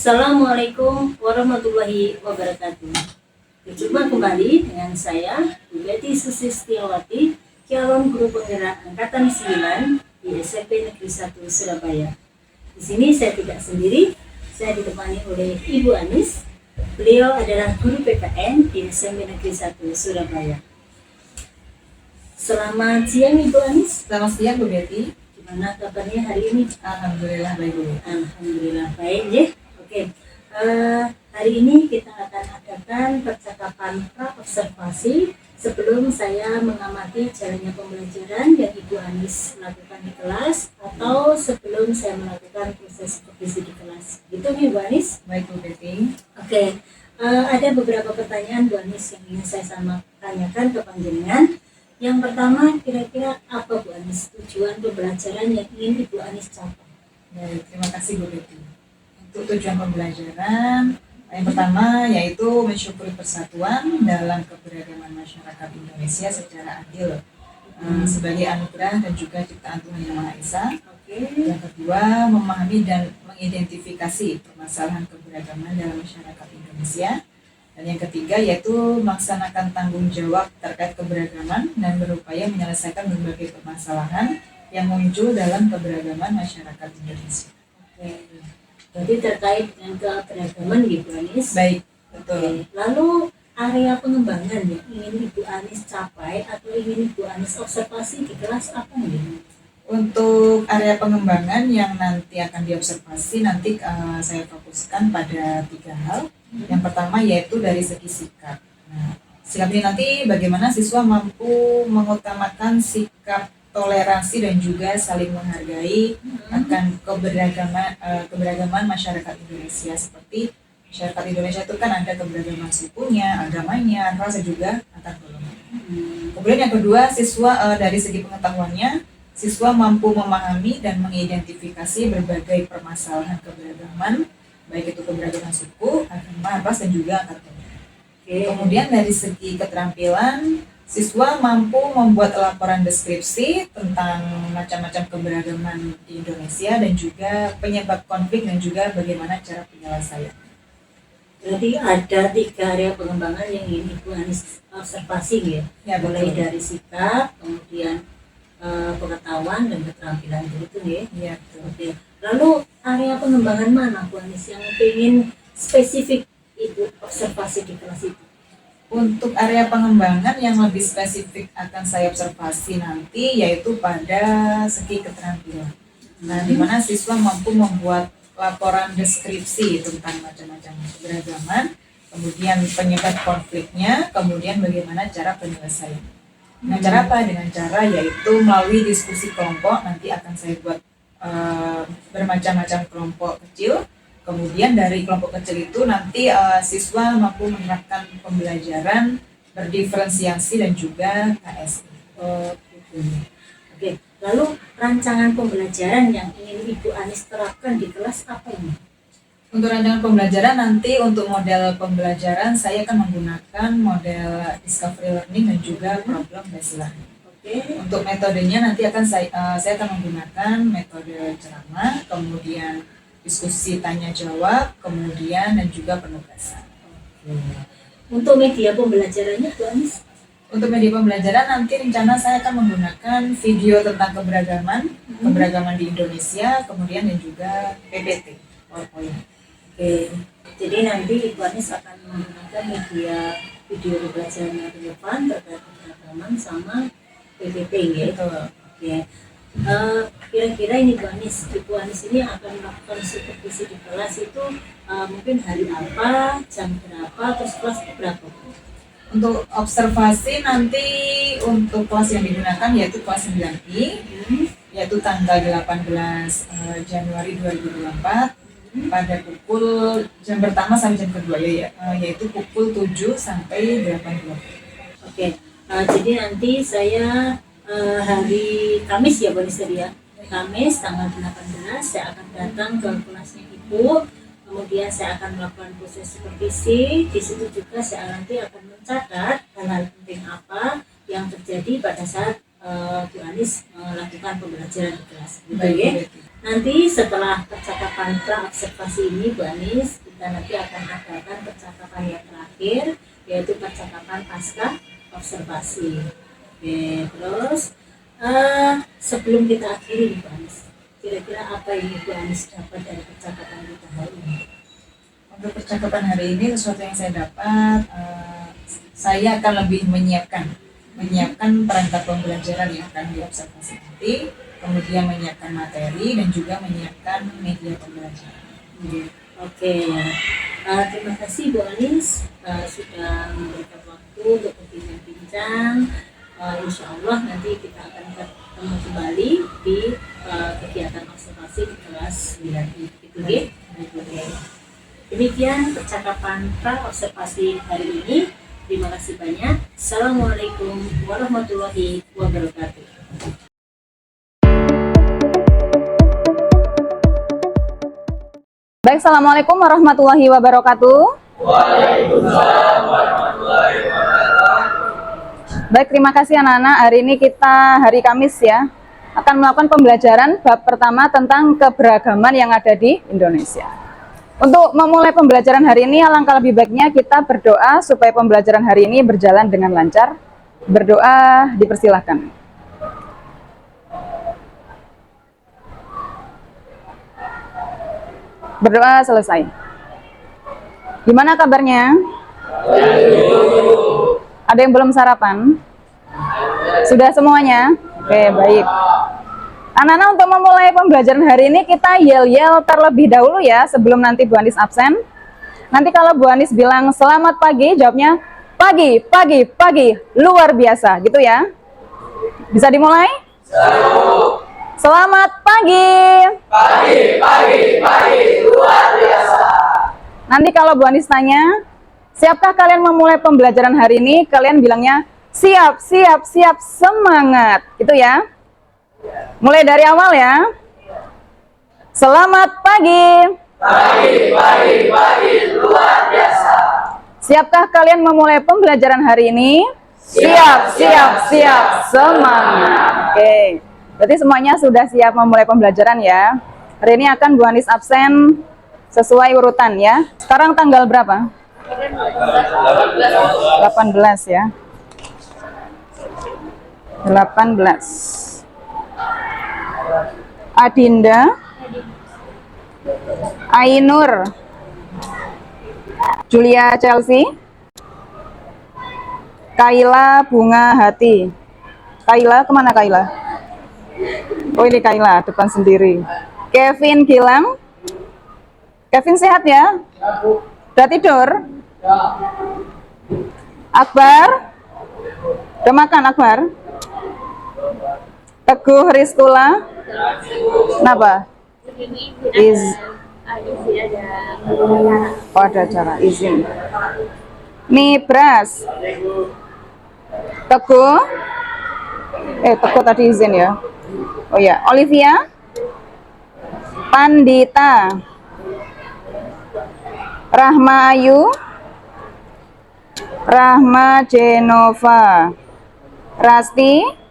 Assalamualaikum warahmatullahi wabarakatuh. Berjumpa kembali dengan saya, Bu Betty Susistiawati, calon guru penggerak angkatan 9 di SMP Negeri 1 Surabaya. Di sini saya tidak sendiri, saya ditemani oleh Ibu Anis. Beliau adalah guru PKN di SMP Negeri 1 Surabaya. Selamat siang Ibu Anis. Selamat siang Bu Betty. Gimana kabarnya hari ini? Alhamdulillah baik Bu. Alhamdulillah baik ya. Oke, hari ini kita akan adakan percakapan pra-observasi sebelum saya mengamati jalannya pembelajaran yang Ibu Anis lakukan di kelas atau sebelum saya melakukan proses supervisi di kelas. Gitu nih Bu Anis? Baik Bu Betty. Oke, ada beberapa pertanyaan Bu Anis yang ingin saya tanyakan ke panjenengan. Yang pertama, kira-kira apa Bu Anis tujuan pembelajaran yang ingin Ibu Anis capai? Baik, terima kasih Bu Betty. Untuk tujuan pembelajaran yang pertama yaitu mensyukuri persatuan dalam keberagaman masyarakat Indonesia secara adil sebagai anugerah dan juga ciptaan Tuhan Yang Maha Esa. Yang kedua, memahami dan mengidentifikasi permasalahan keberagaman dalam masyarakat Indonesia. Dan yang ketiga yaitu melaksanakan tanggung jawab terkait keberagaman dan berupaya menyelesaikan berbagai permasalahan yang muncul dalam keberagaman masyarakat Indonesia. Oke. Berarti terkait dengan keberagaman gitu Anis. Baik, betul. Lalu area pengembangan yang ingin Ibu Anis capai atau ingin Ibu Anis observasi di kelas apa nih? Untuk area pengembangan yang nanti akan diobservasi nanti saya fokuskan pada 3 hal. Yang pertama yaitu dari segi sikap. Nah, sikap ini nanti bagaimana siswa mampu mengutamakan sikap toleransi dan juga saling menghargai akan keberagaman masyarakat Indonesia. Seperti masyarakat Indonesia itu kan ada keberagaman sukunya, agamanya, rasa juga antar golongan. Kemudian yang kedua, siswa dari segi pengetahuannya, siswa mampu memahami dan mengidentifikasi berbagai permasalahan keberagaman, baik itu keberagaman suku, agama, ras dan juga antar golongan. Kemudian dari segi keterampilan, siswa mampu membuat laporan deskripsi tentang macam-macam keberagaman di Indonesia dan juga penyebab konflik dan juga bagaimana cara penyelesaian. Berarti ada 3 area pengembangan yang ingin Ibu Anis observasi ya? Ya, mulai betul. dari sikap, kemudian pengetahuan dan keterampilan begitu ya? Iya, betul. Oke. Lalu area pengembangan mana Bu Anis yang ingin spesifik Ibu observasi di kelas itu? Untuk area pengembangan yang lebih spesifik akan saya observasi nanti yaitu pada segi keterampilan. Nah, di mana siswa mampu membuat laporan deskripsi tentang macam-macam keberagaman, kemudian penyebab konfliknya, kemudian bagaimana cara penyelesaian. Dengan cara apa? Dengan cara yaitu melalui diskusi kelompok, nanti akan saya buat bermacam-macam kelompok kecil. Kemudian dari kelompok kecil itu nanti siswa mampu menerapkan pembelajaran berdiferensiasi dan juga KSI. Oke. Lalu rancangan pembelajaran yang ingin Ibu Anis terapkan di kelas apa ini? Untuk rancangan pembelajaran nanti untuk model pembelajaran saya akan menggunakan model discovery learning dan juga problem based learning. Untuk metodenya nanti akan saya akan menggunakan metode ceramah, kemudian diskusi tanya jawab, kemudian dan juga penugasan. Untuk media pembelajarannya Bu Anis? Untuk media pembelajaran nanti rencana saya akan menggunakan video tentang keberagaman di Indonesia, kemudian dan juga PPT, PowerPoint. Oke. Jadi nanti Ibu Anis akan menggunakan media video pembelajaran yang relevan terkait keberagaman sama PPT ya. Betul. Oke. Kira-kira ini Bu Anis, Ibu Anis ini akan melakukan supervisi di kelas itu mungkin hari apa, jam berapa, terus kelas berapa? Untuk observasi nanti untuk kelas yang digunakan yaitu kelas 9I, yaitu tanggal 18 Januari 2024 pada pukul jam pertama sampai jam kedua yaitu pukul 7 sampai 8.20. Oke. Jadi nanti saya hari Kamis ya Bu Anis tadi ya. Kamis tanggal 18 saya akan datang ke kelasnya Ibu. Kemudian saya akan melakukan proses supervisi. Di situ juga saya nanti akan mencatat hal-hal penting apa yang terjadi pada saat Bu Anis melakukan pembelajaran di kelas. Gitu ya. Nanti setelah percakapan pra-observasi ini, Bu Anis, kita nanti akan adakan percakapan yang terakhir, yaitu percakapan pasca observasi. Oke, terus sebelum kita akhiri, Bu Anis, kira-kira apa yang Bu Anis dapat dari percakapan kita hari ini? Untuk percakapan hari ini, sesuatu yang saya dapat, saya akan lebih menyiapkan perangkat pembelajaran yang akan diobservasi nanti, kemudian menyiapkan materi dan juga menyiapkan media pembelajaran. Oke, terima kasih Bu Anis sudah memberikan waktu untuk berbincang-bincang. Insya Allah nanti kita akan ketemu kembali di kegiatan observasi di kelas 9 itu ya. Demikian percakapan pra-observasi hari ini. Terima kasih banyak. Assalamualaikum warahmatullahi wabarakatuh. Baik, Assalamualaikum warahmatullahi wabarakatuh. Waalaikumsalam warahmatullahi wabarakatuh. Baik, terima kasih anak-anak. Hari ini kita hari Kamis ya, akan melakukan pembelajaran bab pertama tentang keberagaman yang ada di Indonesia. Untuk memulai pembelajaran hari ini, alangkah lebih baiknya kita berdoa supaya pembelajaran hari ini berjalan dengan lancar. Berdoa dipersilahkan. Berdoa selesai. Gimana kabarnya? Ada yang belum sarapan? Sudah semuanya? Oke, baik. Anak-anak, untuk memulai pembelajaran hari ini kita yel-yel terlebih dahulu ya, sebelum nanti Bu Anis absen. Nanti kalau Bu Anis bilang selamat pagi, jawabnya pagi, pagi, pagi, luar biasa, gitu ya. Bisa dimulai? Selamat pagi. Pagi, pagi, pagi, luar biasa. Nanti kalau Bu Anis tanya, siapkah kalian memulai pembelajaran hari ini? Kalian bilangnya siap, siap, siap, semangat, gitu ya. Mulai dari awal ya. Selamat pagi. Pagi, pagi, pagi, luar biasa. Siapkah kalian memulai pembelajaran hari ini? Siap, siap, siap, semangat. Oke, berarti semuanya sudah siap memulai pembelajaran ya. Hari ini akan Bu Anis absen sesuai urutan ya. Sekarang tanggal berapa? 18 ya. 18. Adinda, Ainur, Julia Chelsea, Kaila Bunga Hati. Kaila, kemana Kaila? Oh, ini Kaila, depan sendiri. Kevin Gilang. Kevin sehat ya? Udah tidur? Akbar? Udah makan Akbar? Teguh Rizkula. Kenapa? Oh, ada acara izin. Nibras. Teguh. Teguh tadi izin ya. Oh ya, Olivia. Pandita. Rahma Ayu. Rahma Jenova. Rasti.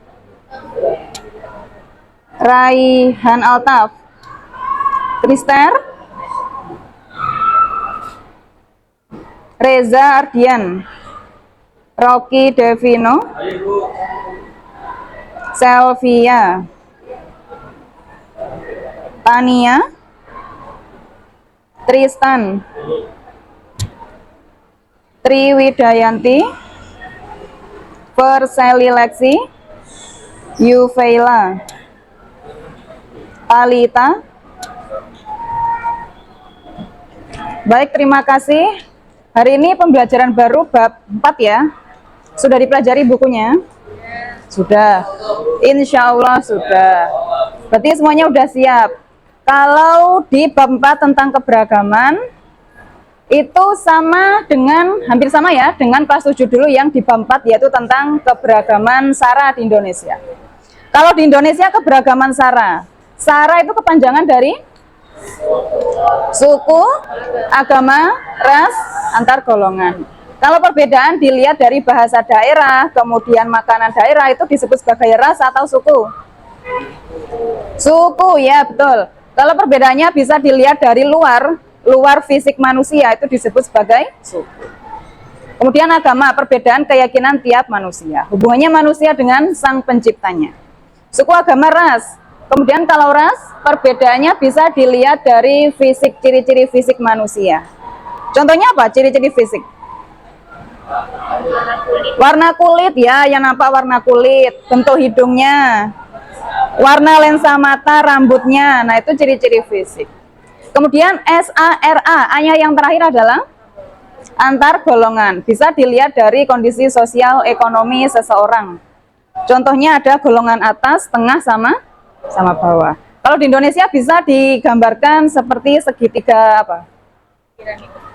Raihan Altaf. Trister. Reza Ardian. Rocky Devino. Selvia. Tania. Tristan. Triwidayanti. Perseli Lexi. Yuveila. Alita. Baik, terima kasih. Hari ini pembelajaran baru bab 4 ya. Sudah dipelajari bukunya? Sudah. Insya Allah sudah. Berarti semuanya udah siap. Kalau di bab 4 tentang keberagaman, itu sama dengan, hampir sama ya, dengan kelas 7 dulu yang di bab 4, yaitu tentang keberagaman SARA di Indonesia. Kalau di Indonesia keberagaman SARA. SARA itu kepanjangan dari suku, agama, ras, antar golongan. Kalau perbedaan dilihat dari bahasa daerah, kemudian makanan daerah, itu disebut sebagai ras atau suku. Suku ya, betul. Kalau perbedaannya bisa dilihat dari luar fisik manusia, itu disebut sebagai suku. Kemudian agama, perbedaan keyakinan tiap manusia. Hubungannya manusia dengan sang penciptanya. Suku, agama, ras. Kemudian kalau ras, perbedaannya bisa dilihat dari fisik, ciri-ciri fisik manusia. Contohnya apa? Ciri-ciri fisik. Warna kulit ya, yang nampak warna kulit, bentuk hidungnya, warna lensa mata, rambutnya. Nah, itu ciri-ciri fisik. Kemudian SARA, A-nya yang terakhir adalah antar golongan. Bisa dilihat dari kondisi sosial ekonomi seseorang. Contohnya ada golongan atas, tengah, sama bawah. Kalau di Indonesia bisa digambarkan seperti segitiga apa?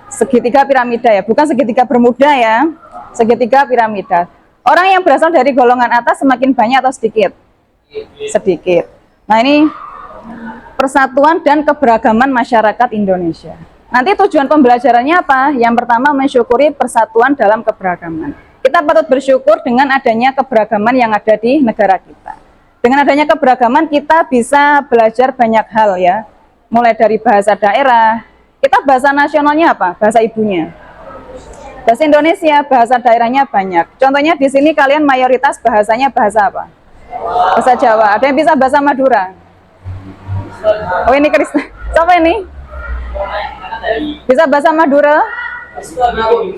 Segitiga piramida ya, bukan segitiga bermuda ya. Segitiga piramida. Orang yang berasal dari golongan atas semakin banyak atau sedikit? Sedikit. Nah, ini persatuan dan keberagaman masyarakat Indonesia. Nanti tujuan pembelajarannya apa? Yang pertama, mensyukuri persatuan dalam keberagaman. Kita patut bersyukur dengan adanya keberagaman yang ada di negara kita. Dengan adanya keberagaman, kita bisa belajar banyak hal ya. Mulai dari bahasa daerah. Kita bahasa nasionalnya apa? Bahasa ibunya. Bahasa Indonesia, bahasa daerahnya banyak. Contohnya di sini kalian mayoritas bahasanya bahasa apa? Bahasa Jawa. Ada yang bisa bahasa Madura? Oh, ini Kristen. Siapa ini? Bisa bahasa Madura?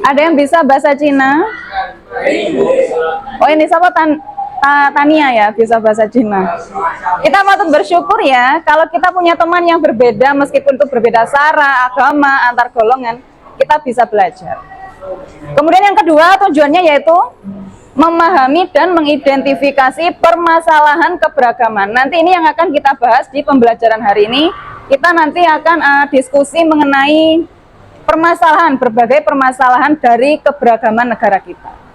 Ada yang bisa bahasa Cina? Oh, ini siapa? Tania ya, bisa bahasa Cina. Kita patut bersyukur ya, kalau kita punya teman yang berbeda, meskipun itu berbeda sara, agama, antar golongan, kita bisa belajar. Kemudian yang kedua, tujuannya yaitu memahami dan mengidentifikasi permasalahan keberagaman. Nanti ini yang akan kita bahas di pembelajaran hari ini. Kita nanti akan diskusi mengenai berbagai permasalahan dari keberagaman negara kita.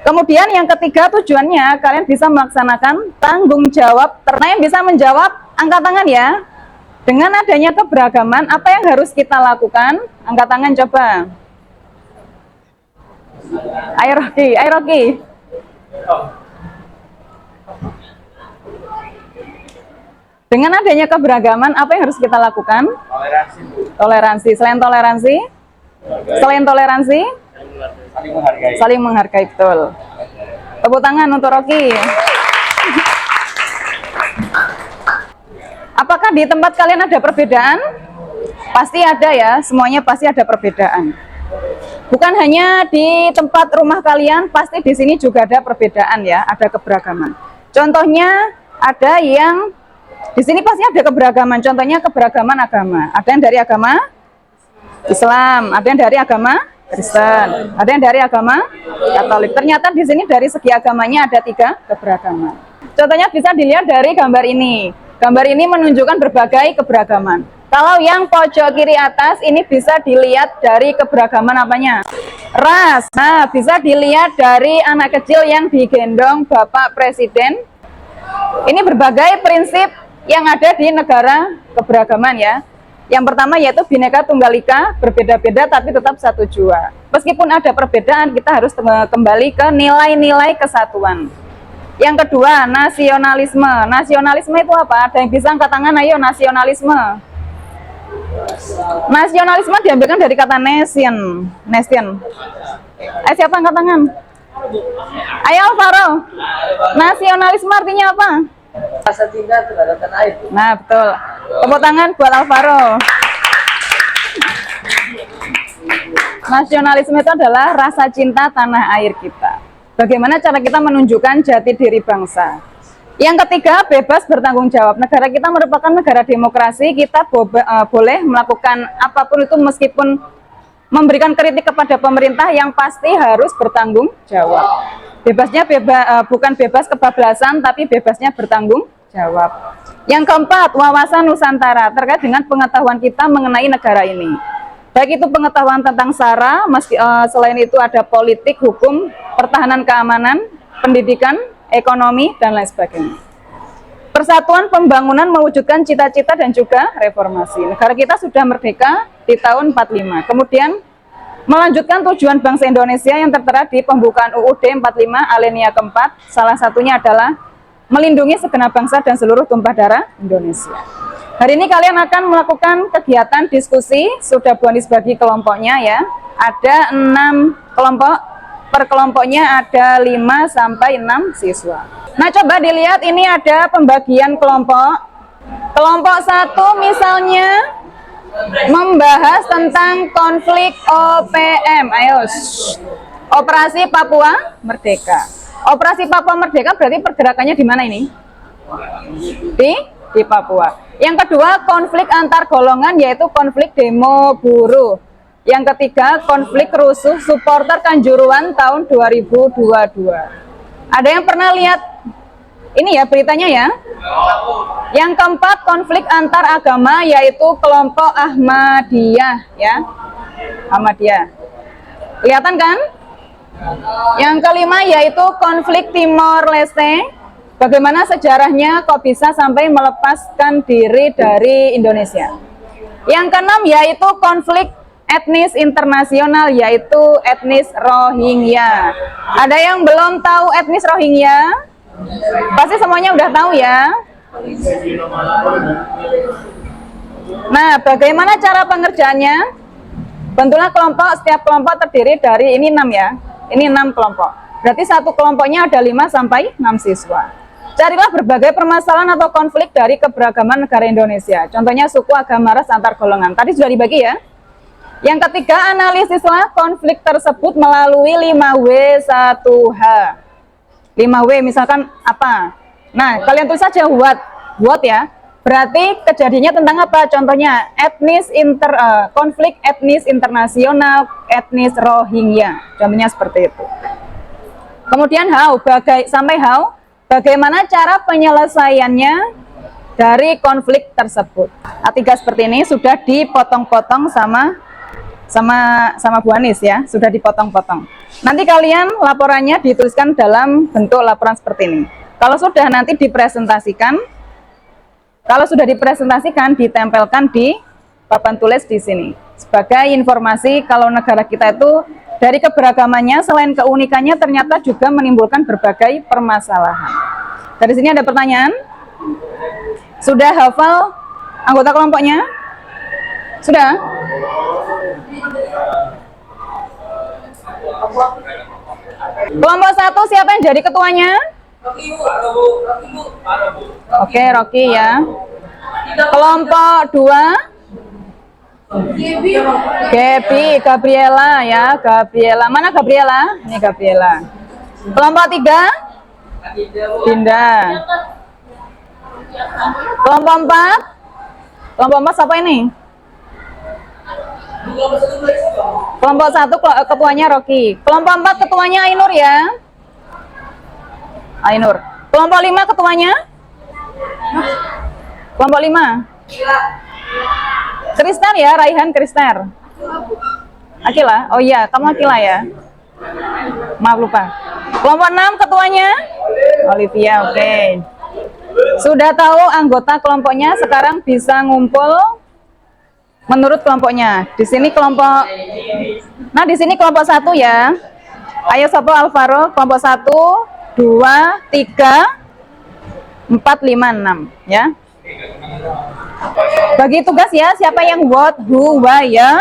Kemudian yang ketiga, tujuannya kalian bisa melaksanakan tanggung jawab. Karena yang bisa menjawab, angkat tangan ya. Dengan adanya keberagaman, apa yang harus kita lakukan? Angkat tangan coba. Ayo Rocky. Dengan adanya keberagaman, apa yang harus kita lakukan? Toleransi. Selain toleransi? Saling menghargai, betul. Tepuk tangan untuk Rocky. Apakah di tempat kalian ada perbedaan? Pasti ada ya, semuanya pasti ada perbedaan. Bukan hanya di tempat rumah kalian, pasti di sini juga ada perbedaan ya, ada keberagaman. Contohnya ada yang di sini pasti ada keberagaman. Contohnya keberagaman agama. Ada yang dari agama Islam, ada yang dari agama Kristen, ada yang dari agama Katolik. Ternyata di sini dari segi agamanya ada 3 keberagaman. Contohnya bisa dilihat dari gambar ini. Gambar ini menunjukkan berbagai keberagaman. Kalau yang pojok kiri atas ini bisa dilihat dari keberagaman apanya? Ras. Nah, bisa dilihat dari anak kecil yang digendong Bapak Presiden. Ini berbagai prinsip yang ada di negara keberagaman ya. Yang pertama yaitu Bhinneka Tunggal Ika, berbeda-beda tapi tetap satu jua. Meskipun ada perbedaan, kita harus kembali ke nilai-nilai kesatuan. Yang kedua, nasionalisme. Nasionalisme itu apa? Ada yang bisa angkat tangan, ayo nasionalisme. Nasionalisme diambilkan dari kata nation. Siapa angkat tangan? Ayo Alvaro. Nasionalisme artinya apa? Rasa cinta terhadap tanah air. Nah, betul. Tepuk tangan buat Alvaro. Nasionalisme itu adalah rasa cinta tanah air kita. Bagaimana cara kita menunjukkan jati diri bangsa. Yang ketiga, bebas bertanggung jawab. Negara kita merupakan negara demokrasi. Kita boleh melakukan apapun itu meskipun memberikan kritik kepada pemerintah, yang pasti harus bertanggung jawab. Bebasnya bukan bebas kebablasan, tapi bebasnya bertanggung jawab. Yang keempat, wawasan Nusantara terkait dengan pengetahuan kita mengenai negara ini. Baik itu pengetahuan tentang SARA, selain itu ada politik, hukum, pertahanan keamanan, pendidikan, ekonomi, dan lain sebagainya. Persatuan pembangunan mewujudkan cita-cita dan juga reformasi. Negara kita sudah merdeka di tahun 45. Kemudian melanjutkan tujuan bangsa Indonesia yang tertera di pembukaan UUD 45 alinea keempat. Salah satunya adalah melindungi segenap bangsa dan seluruh tumpah darah Indonesia. Hari ini kalian akan melakukan kegiatan diskusi, sudah Bu Anis bagi kelompoknya ya. Ada 6 kelompok, per kelompoknya ada 5 sampai 6 siswa. Nah, coba dilihat ini ada pembagian kelompok. Kelompok 1 misalnya membahas tentang konflik OPM. Ayo, Operasi Papua Merdeka. Operasi Papua Merdeka berarti pergerakannya di mana ini? Di Papua. Yang kedua, konflik antar golongan yaitu konflik demo buruh. Yang ketiga, konflik rusuh supporter Kanjuruhan tahun 2022. Ada yang pernah lihat ini ya beritanya ya? Yang keempat, konflik antar agama yaitu kelompok Ahmadiyah ya. Ahmadiyah. Kelihatan kan? Yang kelima yaitu konflik Timor Leste. Bagaimana sejarahnya kok bisa sampai melepaskan diri dari Indonesia. Yang keenam yaitu konflik etnis internasional yaitu etnis Rohingya. Ada yang belum tahu etnis Rohingya? Pasti semuanya udah tahu ya. Nah, bagaimana cara pengerjaannya? Bentuklah kelompok, setiap kelompok terdiri dari ini 6 ya. Ini 6 kelompok. Berarti satu kelompoknya ada 5 sampai 6 siswa. Carilah berbagai permasalahan atau konflik dari keberagaman negara Indonesia. Contohnya suku, agama, ras, antar golongan. Tadi sudah dibagi ya. Yang ketiga, analisislah konflik tersebut melalui 5W1H. 5W misalkan apa? Nah, kalian tulis saja what ya. Berarti kejadiannya tentang apa? Contohnya konflik etnis internasional, etnis Rohingya. Contohnya seperti itu. Kemudian how, bagaimana cara penyelesaiannya dari konflik tersebut. A3 seperti ini sudah dipotong-potong sama Bu Anis ya, sudah dipotong-potong. Nanti kalian laporannya dituliskan dalam bentuk laporan seperti ini. Kalau sudah nanti dipresentasikan, ditempelkan di papan tulis di sini. Sebagai informasi kalau negara kita itu dari keberagamannya selain keunikannya ternyata juga menimbulkan berbagai permasalahan. Dari sini ada pertanyaan? Sudah hafal anggota kelompoknya? Sudah? Kelompok 1 siapa yang jadi ketuanya? Oke, Rocky ya. Kelompok 2? Gabriela ya, Gabriela. Mana Gabriela? Ini Gabriela. Kelompok 3? Dinda. Kelompok 4? Kelompok 4 siapa ini? Kelompok 1 ketuanya Rocky. Kelompok 4 ketuanya Ainur ya. Ainur. Kelompok 5 ketuanya? Kelompok 5? Krister ya, Raihan Krister. Akila? Oh iya, kamu Akila ya. Maaf lupa. Kelompok 6 ketuanya? Olivia, oke. Sudah tahu anggota kelompoknya, sekarang bisa ngumpul menurut kelompoknya. Di sini kelompok. Nah, di sini kelompok 1 ya. Ayo Sopo Alvaro, kelompok 1, 2, 3, 4, 5, 6 ya. Bagi tugas ya, siapa yang what, who, why ya.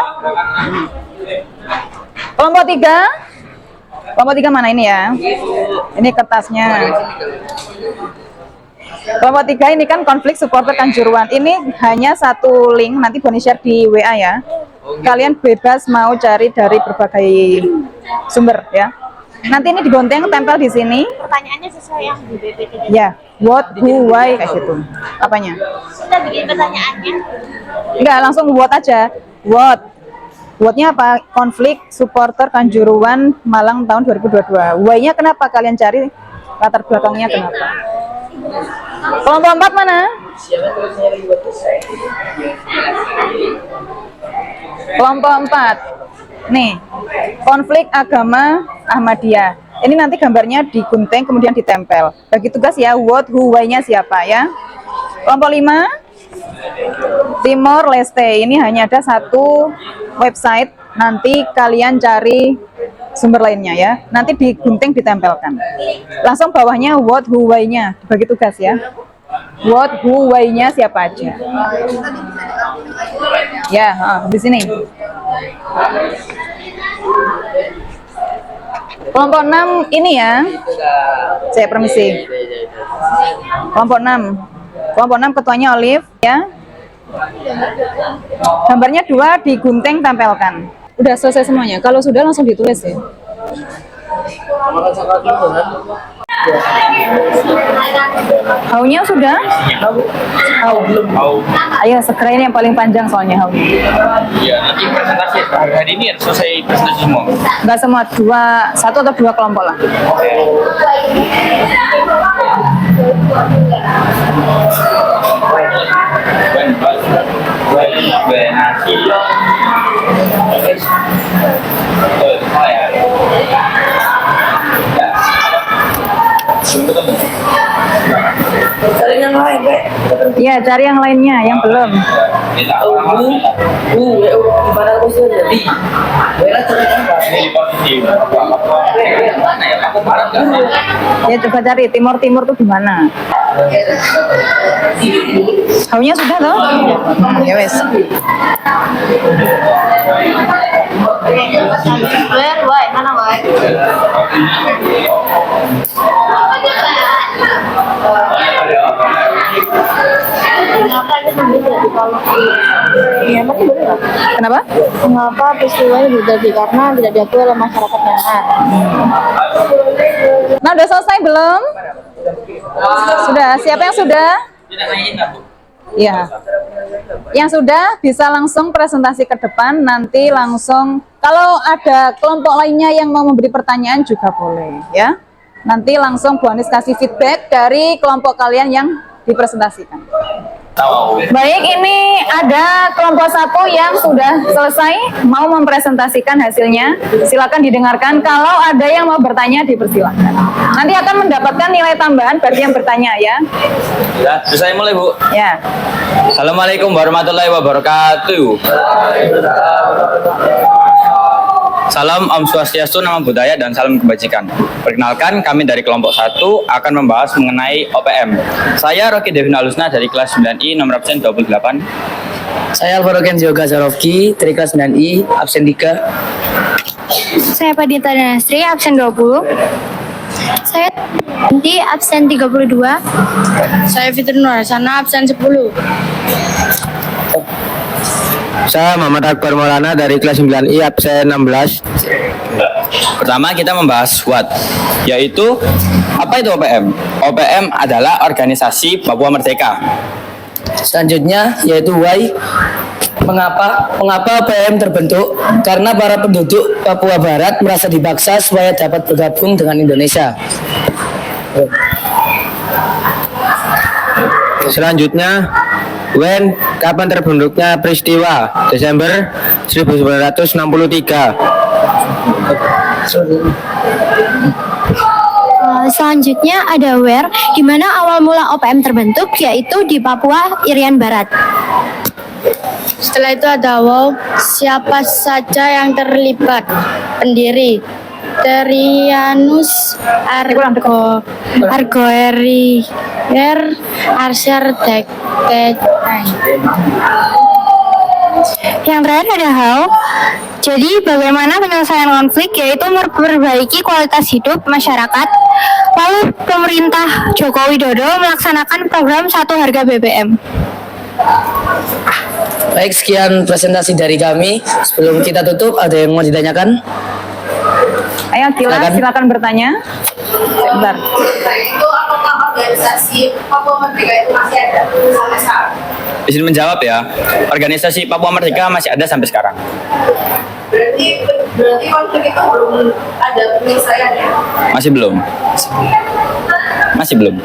Kelompok 3? Kelompok 3 mana ini ya? Ini kertasnya. Kelompok 3 ini kan konflik supporter Kanjuruhan. Ini hanya satu link, nanti Boni share di WA ya. Kalian bebas mau cari dari berbagai sumber ya. Nanti ini digonteng, tempel di sini. Pertanyaannya sesuai yang di BPT. Ya, what, who, why kayak gitu. Apanya? Sudah bikin pertanyaannya. Enggak, langsung what aja. What? What-nya apa? Konflik supporter Kanjuruhan Malang tahun 2022. Why-nya kenapa kalian cari? Latar belakangnya kenapa? Kelompok 4 mana? Kelompok 4. Nih, konflik agama Ahmadiyah. Ini nanti gambarnya digunting kemudian ditempel. Bagi tugas ya, what, who, why-nya siapa ya. Kelompok 5, Timor Leste. Ini hanya ada satu website. Nanti kalian cari sumber lainnya ya. Nanti digunting ditempelkan. Langsung bawahnya what, who, why-nya. Dibagi tugas ya. What, who, why-nya siapa aja. Ya, di sini. Kelompok 6 ini ya. Saya permisi. Kelompok 6. Kelompok 6 ketuanya Olive ya. Gambarnya 2 digunting tempelkan. Udah selesai semuanya. Kalau sudah langsung ditulis ya. Haunya sudah? Hau. Ayo segerain yang paling panjang soalnya haunya. Iya, nanti presentasi hari ini harus selesai presentasi semua. Enggak semua, 1 atau 2 kelompok lah. Cari yang lain, Pak. Iya, cari yang lainnya, yang belum. Gimana aku sih jadi? Bella cari apa? Ini di posisi mana ya? Aku parah nggak sih? Ya coba cari timur tuh gimana? Haunya sudah toh? Ya wes. Where, why? Mana, why? Kenapa ini berbeda di kalau iya, emang benar? Kenapa? Mengapa peristiwanya terjadi? Karena tidak diakui oleh masyarakat Myanmar. Nah, udah selesai belum? Sudah. Siapa yang sudah? Ya. Yang sudah bisa langsung presentasi ke depan, nanti langsung kalau ada kelompok lainnya yang mau memberi pertanyaan juga boleh ya. Nanti langsung Bu Anis kasih feedback dari kelompok kalian yang dipresentasikan. Baik, ini ada kelompok 1 yang sudah selesai mau mempresentasikan hasilnya. Silakan didengarkan. Kalau ada yang mau bertanya dipersilakan. Nanti akan mendapatkan nilai tambahan bagi yang bertanya ya. Ya, bisa mulai Bu. Ya. Assalamualaikum warahmatullahi wabarakatuh. Salam Om Swastiastu, Namo Buddhaya, dan salam kebajikan. Perkenalkan, kami dari kelompok 1 akan membahas mengenai OPM. Saya Rocky Devin Alusna dari kelas 9I, nomor absen 28. Saya Alvaroken Yoga Zarofki, dari kelas 9I, absen 3. Saya Padita Danastri, absen 20. Saya Nanti absen 32. Saya Fitri Nurhasana, absen 10. Saya Muhammad Akbar Maulana dari kelas 9I, absen 16. Pertama kita membahas what, yaitu apa itu OPM? OPM adalah organisasi Papua Merdeka. Selanjutnya yaitu why. Mengapa OPM terbentuk? Karena para penduduk Papua Barat merasa dipaksa supaya dapat bergabung dengan Indonesia. Selanjutnya, when, kapan terbentuknya peristiwa? Desember 1963. Selanjutnya ada where, di mana awal mula OPM terbentuk, yaitu di Papua Irian Barat. Setelah itu ada wow, siapa saja yang terlibat? Pendiri Terianus Argoeri Arser Yang terakhir ada how. Jadi bagaimana penyelesaian konflik, yaitu memperbaiki kualitas hidup masyarakat. Lalu pemerintah Joko Widodo melaksanakan program 1 harga BBM. Baik, sekian presentasi dari kami. Sebelum kita tutup, ada yang mau ditanyakan? Ayo Kila, silakan bertanya. Sebentar. Itu apakah organisasi Papua Merdeka itu masih ada sampai sekarang? Izin menjawab ya, organisasi Papua Merdeka masih ada sampai sekarang. Berarti konflik itu belum ada penyelesaiannya? Masih belum. Masih belum.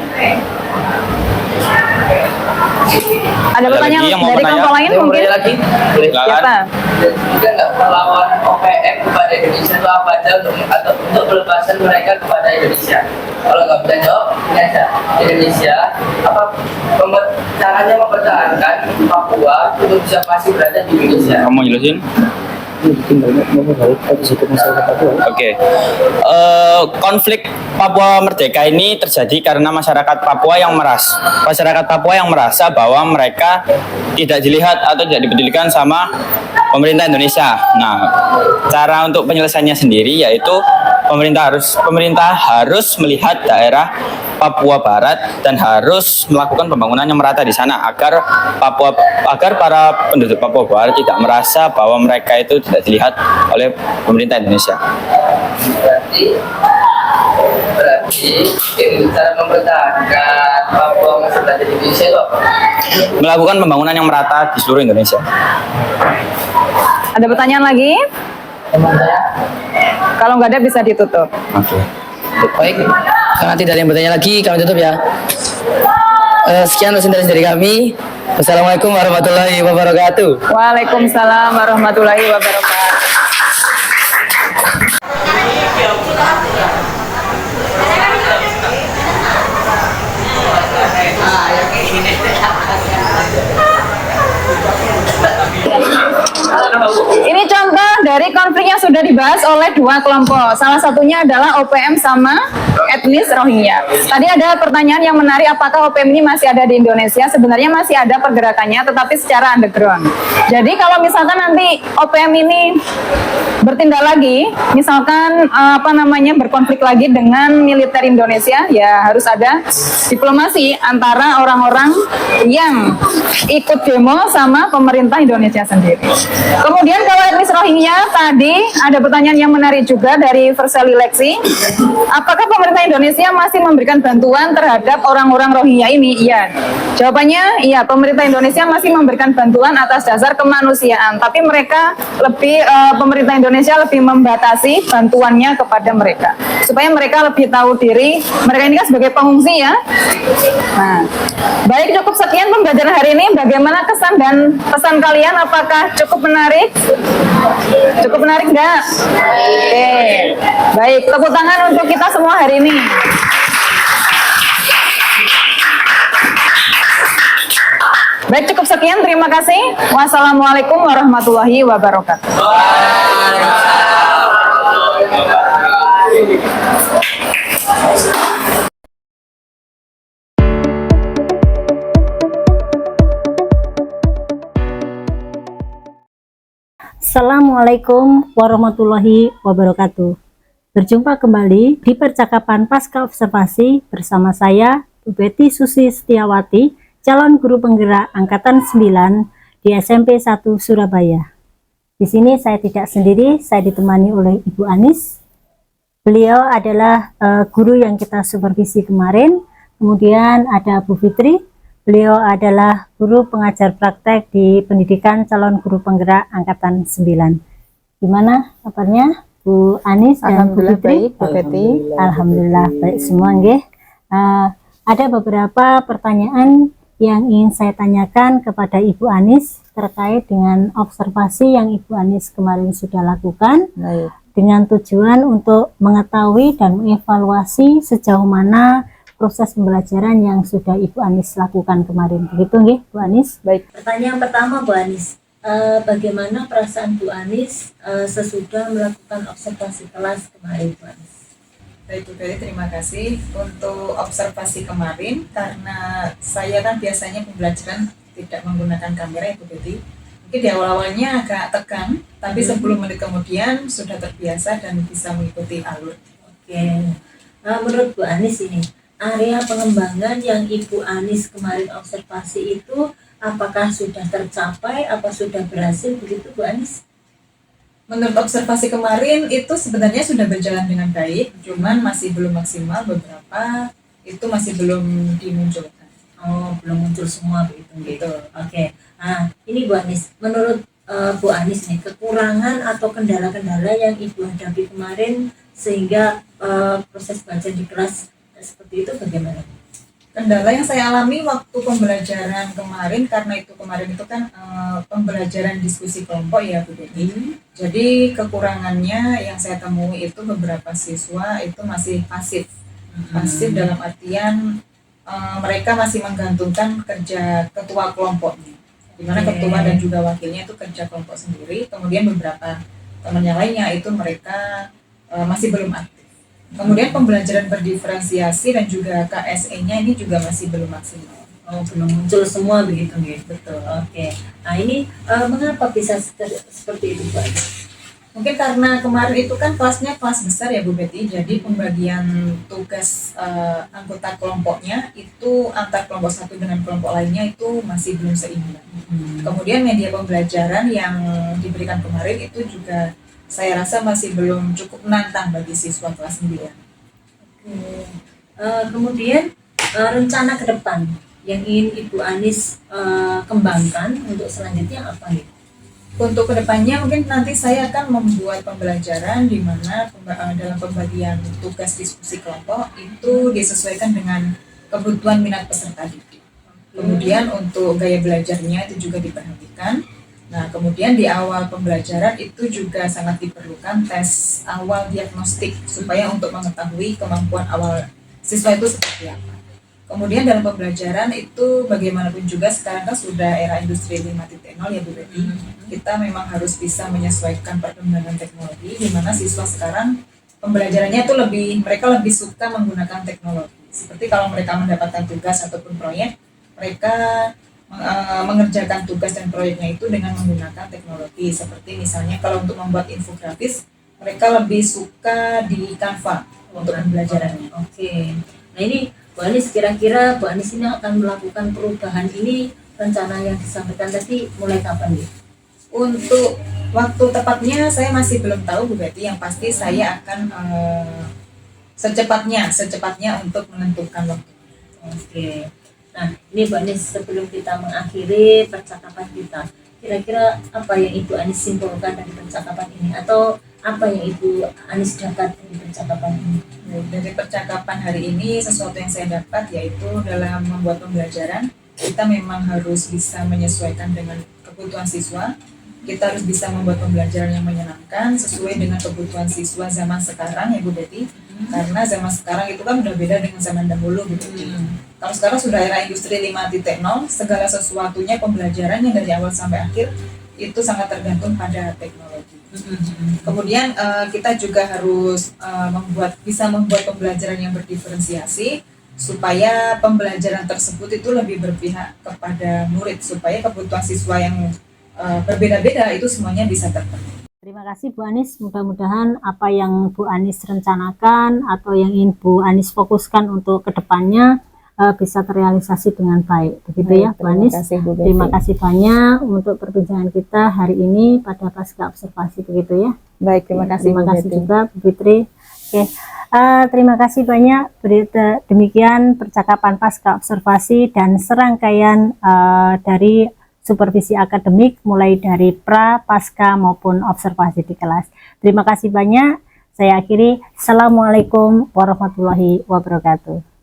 Ada pertanyaan yang mau dari bertanya? kelompok lain mungkin? lagi? Siapa? Jika nggak perlawanan OPM kepada Indonesia itu apa aja untuk pelepasan mereka kepada Indonesia? Kalau nggak bisa jawab, ini aja. Indonesia apa caranya mempertahankan Papua untuk bisa masih berada di Indonesia? Kamu jelasin? Oke. Konflik Papua Merdeka ini terjadi karena masyarakat Papua yang merasa bahwa mereka tidak dilihat atau tidak dipedulikan sama pemerintah Indonesia. Nah, cara untuk penyelesaiannya sendiri yaitu pemerintah harus melihat daerah Papua Barat dan harus melakukan pembangunan yang merata di sana agar para penduduk Papua Barat tidak merasa bahwa mereka itu tidak dilihat oleh pemerintah Indonesia. Berarti cara mempertahankan Papua masih berada di Indonesia itu apa? Melakukan pembangunan yang merata di seluruh Indonesia. Ada pertanyaan lagi? Kalau nggak ada bisa ditutup. Oke. Baik, karena tidak ada yang bertanya lagi, kami tutup ya. Sekian presentasi dari kami. Wassalamualaikum warahmatullahi wabarakatuh. Waalaikumsalam warahmatullahi wabarakatuh. Ini contoh dari konflik yang sudah dibahas oleh dua kelompok. Salah satunya adalah OPM sama etnis Rohingya. Tadi ada pertanyaan yang menarik, apakah OPM ini masih ada di Indonesia? Sebenarnya masih ada pergerakannya, tetapi secara underground. Jadi kalau misalkan nanti OPM ini bertindak lagi, misalkan berkonflik lagi dengan militer Indonesia, ya harus ada diplomasi antara orang-orang yang ikut demo sama pemerintah Indonesia sendiri. Kemudian kalau etnis Rohingya, tadi ada pertanyaan yang menarik juga dari Versali Leksi. Apakah pemerintah Indonesia masih memberikan bantuan terhadap orang-orang Rohingya ini? Iya. Jawabannya, iya, pemerintah Indonesia masih memberikan bantuan atas dasar kemanusiaan. Tapi pemerintah Indonesia lebih membatasi bantuannya kepada mereka. Supaya mereka lebih tahu diri. Mereka ini kan sebagai pengungsi ya. Nah, baik, cukup sekian pembelajaran hari ini. Bagaimana kesan dan pesan kalian? Apakah cukup menarik? Cukup menarik nggak? Oke, baik, tepuk tangan untuk kita semua hari ini. Baik, cukup sekian, terima kasih. Wassalamualaikum warahmatullahi wabarakatuh. Assalamualaikum warahmatullahi wabarakatuh. Berjumpa kembali di percakapan pasca observasi bersama saya, Bu Betty Susi Setiawati, calon guru penggerak Angkatan 9 di SMP 1 Surabaya. Di sini saya tidak sendiri, saya ditemani oleh Ibu Anis. Beliau adalah guru yang kita supervisi kemarin. Kemudian ada Bu Fitri. Beliau adalah guru pengajar praktek di pendidikan calon guru penggerak Angkatan 9. Gimana kabarnya Bu Anis dan Bu Fitri? Baik, Bu Betty. Alhamdulillah baik semua nggih. Ada beberapa pertanyaan yang ingin saya tanyakan kepada Ibu Anis terkait dengan observasi yang Ibu Anis kemarin sudah lakukan. Baik. Dengan tujuan untuk mengetahui dan mengevaluasi sejauh mana proses pembelajaran yang sudah Ibu Anis lakukan kemarin. Begitu nggih, Bu Anis? Baik. Pertanyaan pertama, Bu Anis. Bagaimana perasaan Bu Anis sesudah melakukan observasi kelas kemarin, Bu Anis? Baik, Bu Betty, terima kasih untuk observasi kemarin. Karena saya kan biasanya pembelajaran tidak menggunakan kamera, ya Bu Betty. Mungkin di awal-awalnya agak tegang, tapi 10 menit kemudian sudah terbiasa dan bisa mengikuti alur. Oke. Menurut Bu Anis ini, area pengembangan yang Ibu Anis kemarin observasi itu apakah sudah tercapai, apa sudah berhasil, begitu Bu Anis? Menurut observasi kemarin itu sebenarnya sudah berjalan dengan baik, cuman masih belum maksimal, beberapa itu masih belum dimunculkan. Oh, belum muncul semua begitu. Gitu. Oke. Nah, ini Bu Anis, menurut Bu Anis nih, kekurangan atau kendala-kendala yang Ibu hadapi kemarin sehingga proses belajar di kelas seperti itu bagaimana? Kendala yang saya alami waktu pembelajaran kemarin, karena itu kemarin itu kan pembelajaran diskusi kelompok ya Bu Betty. Jadi kekurangannya yang saya temui itu beberapa siswa itu masih pasif. Pasif dalam artian mereka masih menggantungkan kerja ketua kelompoknya. di mana Oke. ketua dan juga wakilnya itu kerja kelompok sendiri, kemudian beberapa teman yang lainnya itu mereka masih belum aktif. Kemudian pembelajaran berdiferensiasi dan juga KSE-nya ini juga masih belum maksimal. Oh, belum muncul semua begitu nih. Betul. Oke. Nah, ini mengapa bisa seperti itu, Bu Anis? Mungkin karena kemarin itu kan kelasnya kelas besar ya Bu Betty, jadi pembagian tugas anggota kelompoknya itu antar kelompok satu dengan kelompok lainnya itu masih belum seimbang. Kemudian media pembelajaran yang diberikan kemarin itu juga saya rasa masih belum cukup menantang bagi siswa kelas 9. Kemudian rencana ke depan yang ingin Ibu Anis kembangkan untuk selanjutnya apa nih? Untuk kedepannya mungkin nanti saya akan membuat pembelajaran di mana dalam pembagian tugas diskusi kelompok itu disesuaikan dengan kebutuhan minat peserta didik. Kemudian untuk gaya belajarnya itu juga diperhatikan. Nah, kemudian di awal pembelajaran itu juga sangat diperlukan tes awal diagnostik supaya untuk mengetahui kemampuan awal siswa itu seperti apa. Kemudian dalam pembelajaran itu bagaimanapun juga sekarang kan sudah era industri 5.0 ya Bu Betty. Kita memang harus bisa menyesuaikan perkembangan teknologi di mana siswa sekarang pembelajarannya itu mereka lebih suka menggunakan teknologi. Seperti kalau mereka mendapatkan tugas ataupun proyek, mereka mengerjakan tugas dan proyeknya itu dengan menggunakan teknologi. Seperti misalnya kalau untuk membuat infografis, mereka lebih suka di Canva untuk pembelajarannya. Oke. Nah, ini Bu Anis, kira-kira Bu Anis ini akan melakukan perubahan ini, rencana yang disampaikan tadi mulai kapan nih? Untuk waktu tepatnya saya masih belum tahu Bu Betty, yang pasti saya akan secepatnya untuk menentukan waktu. Oke. Nah, ini Bu Anis, sebelum kita mengakhiri percakapan kita, kira-kira apa yang Ibu Anis simpulkan dari percakapan ini, atau apa yang Ibu Anis dapat dari percakapan ini? Dari percakapan hari ini sesuatu yang saya dapat yaitu dalam membuat pembelajaran kita memang harus bisa menyesuaikan dengan kebutuhan siswa. Kita harus bisa membuat pembelajaran yang menyenangkan sesuai dengan kebutuhan siswa zaman sekarang ya Bu Betty. Karena zaman sekarang itu kan udah beda dengan zaman dahulu gitu. Kalau sekarang sudah era industri 5.0, segala sesuatunya pembelajarannya dari awal sampai akhir itu sangat tergantung pada teknologi. Kemudian kita juga harus bisa membuat pembelajaran yang berdiferensiasi supaya pembelajaran tersebut itu lebih berpihak kepada murid supaya kebutuhan siswa yang berbeda-beda itu semuanya bisa terpenuhi. Terima kasih Bu Anis, mudah-mudahan apa yang Bu Anis rencanakan atau yang ingin Bu Anis fokuskan untuk kedepannya bisa terrealisasi dengan baik. Begitu ya Bu Anis. Terima kasih banyak untuk perbincangan kita hari ini pada pasca observasi, begitu ya. Baik, terima kasih Terima Bu kasih Betty. juga Bu Fitri. Oke, terima kasih banyak. Demikian percakapan pasca observasi dan serangkaian dari supervisi akademik mulai dari pra, pasca maupun observasi di kelas. Terima kasih banyak. Saya akhiri. Assalamualaikum warahmatullahi wabarakatuh.